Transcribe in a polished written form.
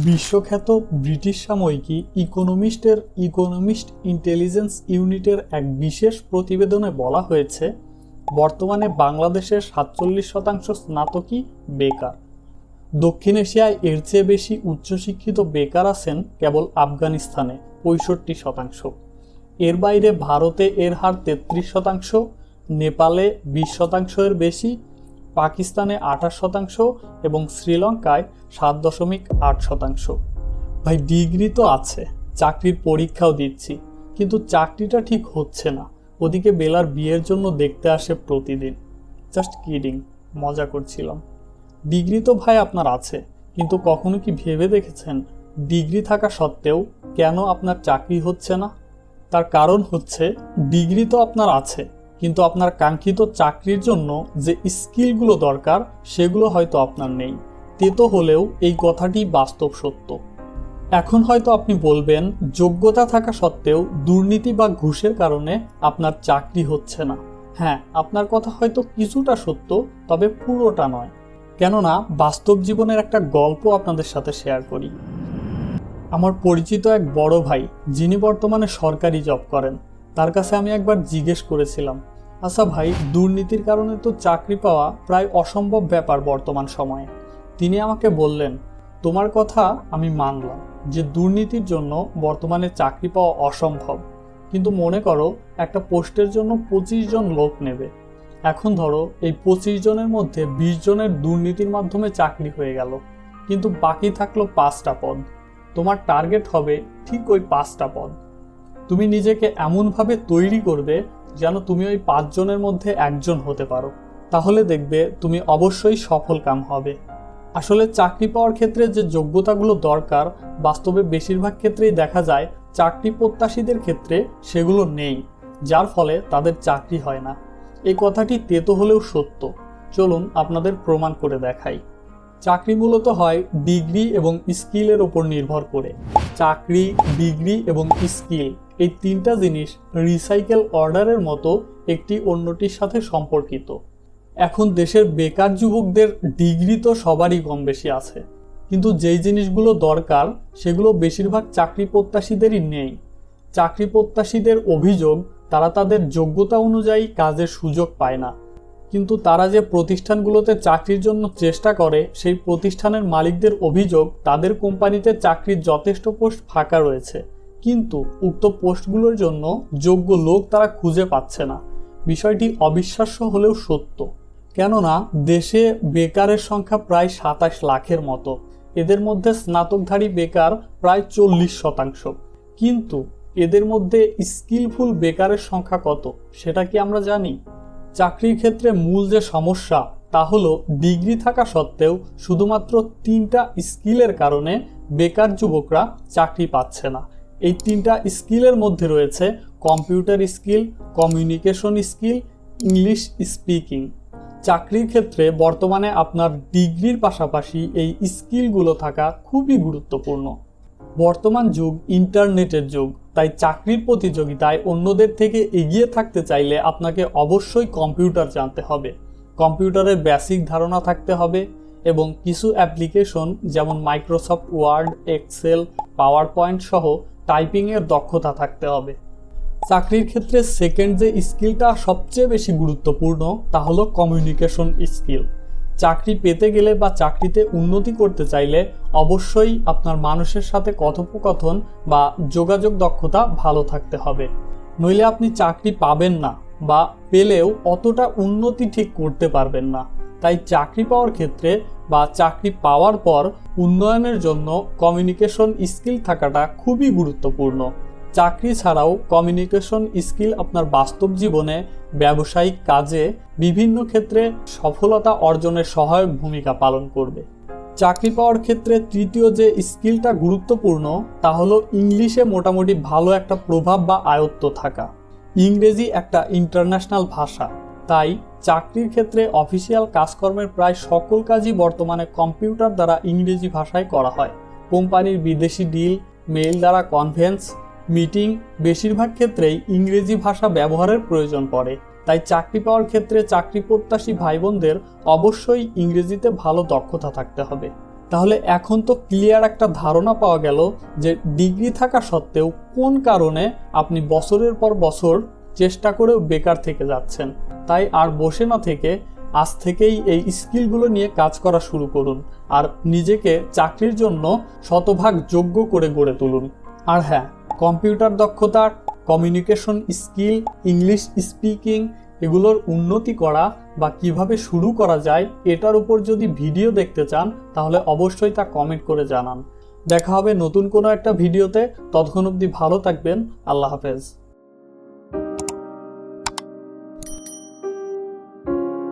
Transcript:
বিশ্বখ্যাত ব্রিটিশ সাময়িকী ইকোনমিস্টের economist intelligence ইউনিটের এক বিশেষ প্রতিবেদনে বলা হয়েছে, বর্তমানে বাংলাদেশের ৪৭% স্নাতকই বেকার। দক্ষিণ এশিয়ায় এর চেয়ে বেশি উচ্চশিক্ষিত বেকার আছেন কেবল আফগানিস্তানে ৬৫%। এর বাইরে ভারতে এর হার ৩৩%, নেপালে ২০% বেশি, পাকিস্তানে ২৮% এবং শ্রীলঙ্কায় ৭.৮%। ভাই, ডিগ্রি তো আছে, চাকরির পরীক্ষাও দিচ্ছি, কিন্তু চাকরিটা ঠিক হচ্ছে না। ওদিকে বেলার বিয়ের জন্য দেখতে আসে প্রতিদিন। জাস্ট কিডিং, মজা করছিলাম। ডিগ্রি তো ভাই আপনার আছে, কিন্তু কখনো কি ভেবে দেখেছেন ডিগ্রি থাকা সত্ত্বেও কেন আপনার চাকরি হচ্ছে না? তার কারণ হচ্ছে, ডিগ্রি তো আপনার আছে, কিন্তু আপনার কাঙ্ক্ষিত চাকরির জন্য যে স্কিলগুলো দরকার সেগুলো হয়তো আপনার নেই। তেতো হলেও এই কথাটি বাস্তব সত্য। এখন হয়তো আপনি বলবেন, যোগ্যতা থাকা সত্ত্বেও দুর্নীতি বা ঘুষের কারণে আপনার চাকরি হচ্ছে না। হ্যাঁ, আপনার কথা হয়তো কিছুটা সত্য, তবে পুরোটা নয়। কেননা বাস্তব জীবনের একটা গল্প আপনাদের সাথে শেয়ার করি। আমার পরিচিত এক বড় ভাই, যিনি বর্তমানে সরকারি জব করেন, তার কাছে আমি একবার জিজ্ঞেস করেছিলাম, আচ্ছা ভাই, দুর্নীতির কারণে তো চাকরি পাওয়া প্রায় অসম্ভব ব্যাপার বর্তমান সময়ে। তিনি আমাকে বললেন, তোমার কথা আমি মানলাম যে দুর্নীতির জন্য বর্তমানে চাকরি পাওয়া অসম্ভব, কিন্তু মনে করো একটা পোস্টের জন্য ২৫ জন লোক নেবে। এখন ধরো এই ২৫ জনের মধ্যে ২০ জনের দুর্নীতির মাধ্যমে চাকরি হয়ে গেল, কিন্তু বাকি থাকলো ৫টা পদ। তোমার টার্গেট হবে ঠিক ওই ৫টা পদ। তুমি নিজেকে এমনভাবে তৈরি করবে যেন তুমি ওই ৫ জনের মধ্যে একজন হতে পারো। তাহলে দেখবে তুমি অবশ্যই সফল কাম হবে। আসলে চাকরি পাওয়ার ক্ষেত্রে যে যোগ্যতাগুলো দরকার, বাস্তবে বেশিরভাগ ক্ষেত্রেই দেখা যায় চাকরি প্রত্যাশীদের ক্ষেত্রে সেগুলো নেই, যার ফলে তাদের চাকরি হয় না। এই কথাটি তেতো হলেও সত্য। চলুন আপনাদের প্রমাণ করে দেখাই। চাকরি মূলত হয় ডিগ্রি এবং স্কিলের ওপর নির্ভর করে। চাকরি, ডিগ্রি এবং স্কিল, এই তিনটা জিনিস রিসাইকেল অর্ডারের মতো একটি অন্যটির সাথে সম্পর্কিত। এখন দেশের বেকার যুবকদের ডিগ্রি তো সবারই কম বেশি আছে, কিন্তু যেই জিনিসগুলো দরকার সেগুলো বেশিরভাগ চাকরি প্রত্যাশীদেরই নেই। চাকরি প্রত্যাশীদের অভিযোগ, তারা তাদের যোগ্যতা অনুযায়ী কাজের সুযোগ পায় না। কিন্তু তারা যে প্রতিষ্ঠানগুলোতে চাকরির জন্য চেষ্টা করে, সেই প্রতিষ্ঠানের মালিকদের অভিযোগ, তাদের কোম্পানিতে চাকরির যথেষ্ট পোস্ট ফাঁকা রয়েছে, কিন্তু উক্ত পোস্টগুলোর জন্য যোগ্য লোক তারা খুঁজে পাচ্ছে না। বিষয়টি অবিশ্বাস্য হলেও সত্য। কেননা দেশে বেকারের সংখ্যা প্রায় ২৭ লাখের মতো। এদের মধ্যে স্নাতকধারী বেকার প্রায় ৪০%। কিন্তু এদের মধ্যে স্কিলফুল বেকারের সংখ্যা কত সেটা কি আমরা জানি? চাকরির ক্ষেত্রে মূল যে সমস্যা, তা হলো ডিগ্রি থাকা সত্ত্বেও শুধুমাত্র ৩টা স্কিলের কারণে বেকার যুবকরা চাকরি পাচ্ছে না। এই ৩টা স্কিলের মধ্যে রয়েছে computer skill, communication skill, English speaking. চাকরির ক্ষেত্রে বর্তমানে আপনার ডিগ্রির পাশাপাশি এই স্কিলগুলো থাকা খুবই গুরুত্বপূর্ণ। বর্তমান যুগ ইন্টারনেটের যুগ, তাই চাকরির প্রতিযোগিতায় অন্যদের থেকে এগিয়ে থাকতে চাইলে আপনাকে অবশ্যই কম্পিউটার জানতে হবে, কম্পিউটারের বেসিক ধারণা থাকতে হবে এবং কিছু অ্যাপ্লিকেশন যেমন Microsoft Word, Excel, PowerPoint সহ টাইপিংয়ের দক্ষতা থাকতে হবে। চাকরির ক্ষেত্রে সেকেন্ড যে স্কিলটা সবচেয়ে বেশি গুরুত্বপূর্ণ, তা হলো কমিউনিকেশন স্কিল। চাকরি পেতে গেলে বা চাকরিতে উন্নতি করতে চাইলে অবশ্যই আপনার মানুষের সাথে কথোপকথন বা যোগাযোগ দক্ষতা ভালো থাকতে হবে, নইলে আপনি চাকরি পাবেন না, বা পেলেও অতটা উন্নতি ঠিক করতে পারবেন না। তাই চাকরি পাওয়ার ক্ষেত্রে বা চাকরি পাওয়ার পর উন্নয়নের জন্য কমিউনিকেশন স্কিল থাকাটা খুবই গুরুত্বপূর্ণ। চাকরি ছাড়াও কমিউনিকেশন স্কিল আপনার বাস্তব জীবনে, ব্যবসায়িক কাজে, বিভিন্ন ক্ষেত্রে সফলতা অর্জনের সহায়ক ভূমিকা পালন করবে। চাকরি পাওয়ার ক্ষেত্রে তৃতীয় যে স্কিলটা গুরুত্বপূর্ণ, তা হলো ইংলিশে মোটামুটি ভালো একটা প্রভাব বা আয়ত্ত থাকা। ইংরেজি একটা ইন্টারন্যাশনাল ভাষা, তাই চাকরির ক্ষেত্রে অফিসিয়াল কাজকর্মের প্রায় সকল কাজই বর্তমানে কম্পিউটার দ্বারা ইংরেজি ভাষায় করা হয়। কোম্পানির বিদেশি ডিল, মেইল দ্বারা কনভেন্স, মিটিং, বেশিরভাগ ক্ষেত্রেই ইংরেজি ভাষা ব্যবহারের প্রয়োজন পড়ে। তাই চাকরি পাওয়ার ক্ষেত্রে চাকরি প্রত্যাশী ভাই বোনদের অবশ্যই ইংরেজিতে ভালো দক্ষতা থাকতে হবে। তাহলে এখন তো ক্লিয়ার একটা ধারণা পাওয়া গেল যে ডিগ্রি থাকা সত্ত্বেও কোন কারণে আপনি বছরের পর বছর চেষ্টা করেও বেকার থেকে যাচ্ছেন। তাই আর বসে না থেকে আজ থেকেই এই স্কিলগুলো নিয়ে কাজ করা শুরু করুন আর নিজেকে চাকরির জন্য শতভাগ যোগ্য করে গড়ে তুলুন। আর হ্যাঁ, কম্পিউটার দক্ষতা, কমিউনিকেশন স্কিল, ইংলিশ স্পিকিং এগুলোর উন্নতি করা বা কিভাবে শুরু করা যায় এটার উপর যদি ভিডিও দেখতে চান তাহলে অবশ্যই তা কমেন্ট করে জানান। দেখা হবে নতুন কোনো একটা ভিডিওতে। ততক্ষণ অবধি ভালো থাকবেন। আল্লাহ হাফেজ।